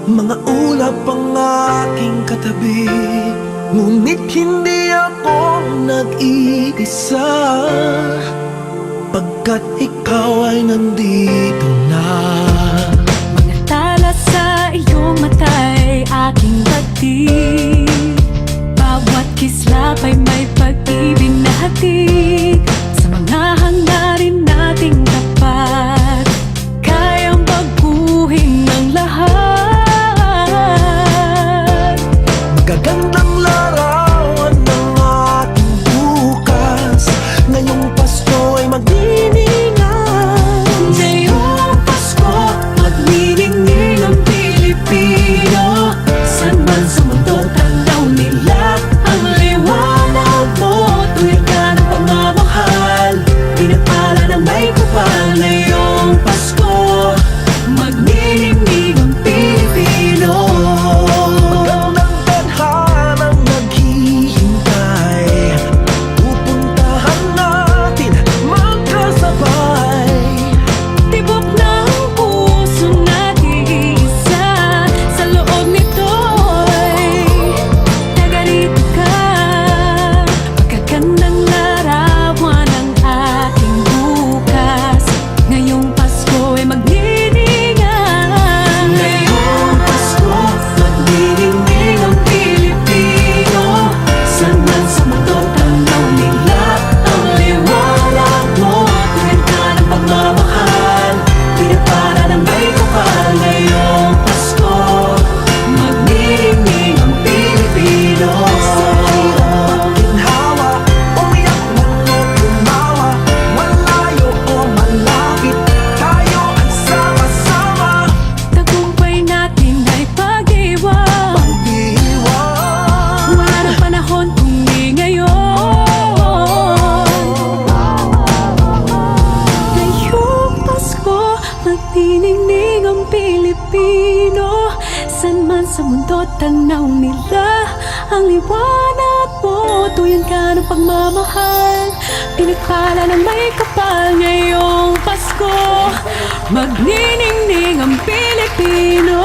Mga ulap ang aking katabi, ngunit hindi ako nag-iisa, pagkat ikaw ay nandito na. Mga tala sa iyong mata'y aking batid, bawat kislap ay may pag-ibig na hatid. Sa mga hangarin nating tapat, kayang baguhin ng lahat. Magagandang larawan ng ating bukas, ngayong Pasko ay magniningay. Ngayong Pasko, magniningning ang Pilipino. San man sa mundo, tanaw nila ang liwanag mo. Tuwid ka ng pagmamahal, pinagpala ng may kapal. Ngayong Pasko, magniningning ang Pilipino. Magandang tadhanang naghihintay, pupuntahan natin magkasabay. Tibok ng pusong nag-iisa, sa loob nito'y nagarito ka. Magagandang larawan ng ating bukas, ngayong Pasko ay magniningay. Ngayong Pasko, magniningning ang Pilipino. San man sa mundo, tanaw nila ang liwanag mo. Tuwid ka ng pagmamahal, pinagpala ng may kapal. Ngayong Pasko, magniningning ang Pilipino. Ginhawa, umiyak man o tumawa, malayo o malapit, tayo ay sama-sama. Tagumpay natin ay pag-iwan, Pag-iwan, wala ng panahon kung di ngayon. Ngayong Pasko, magniningning ang Pilipino. San man sa mundo, tanaw nila ang liwanag mo. Tuyan ka ng pagmamahal, pinagpala ng may kapal. Ngayong Pasko, magniningning ang Pilipino.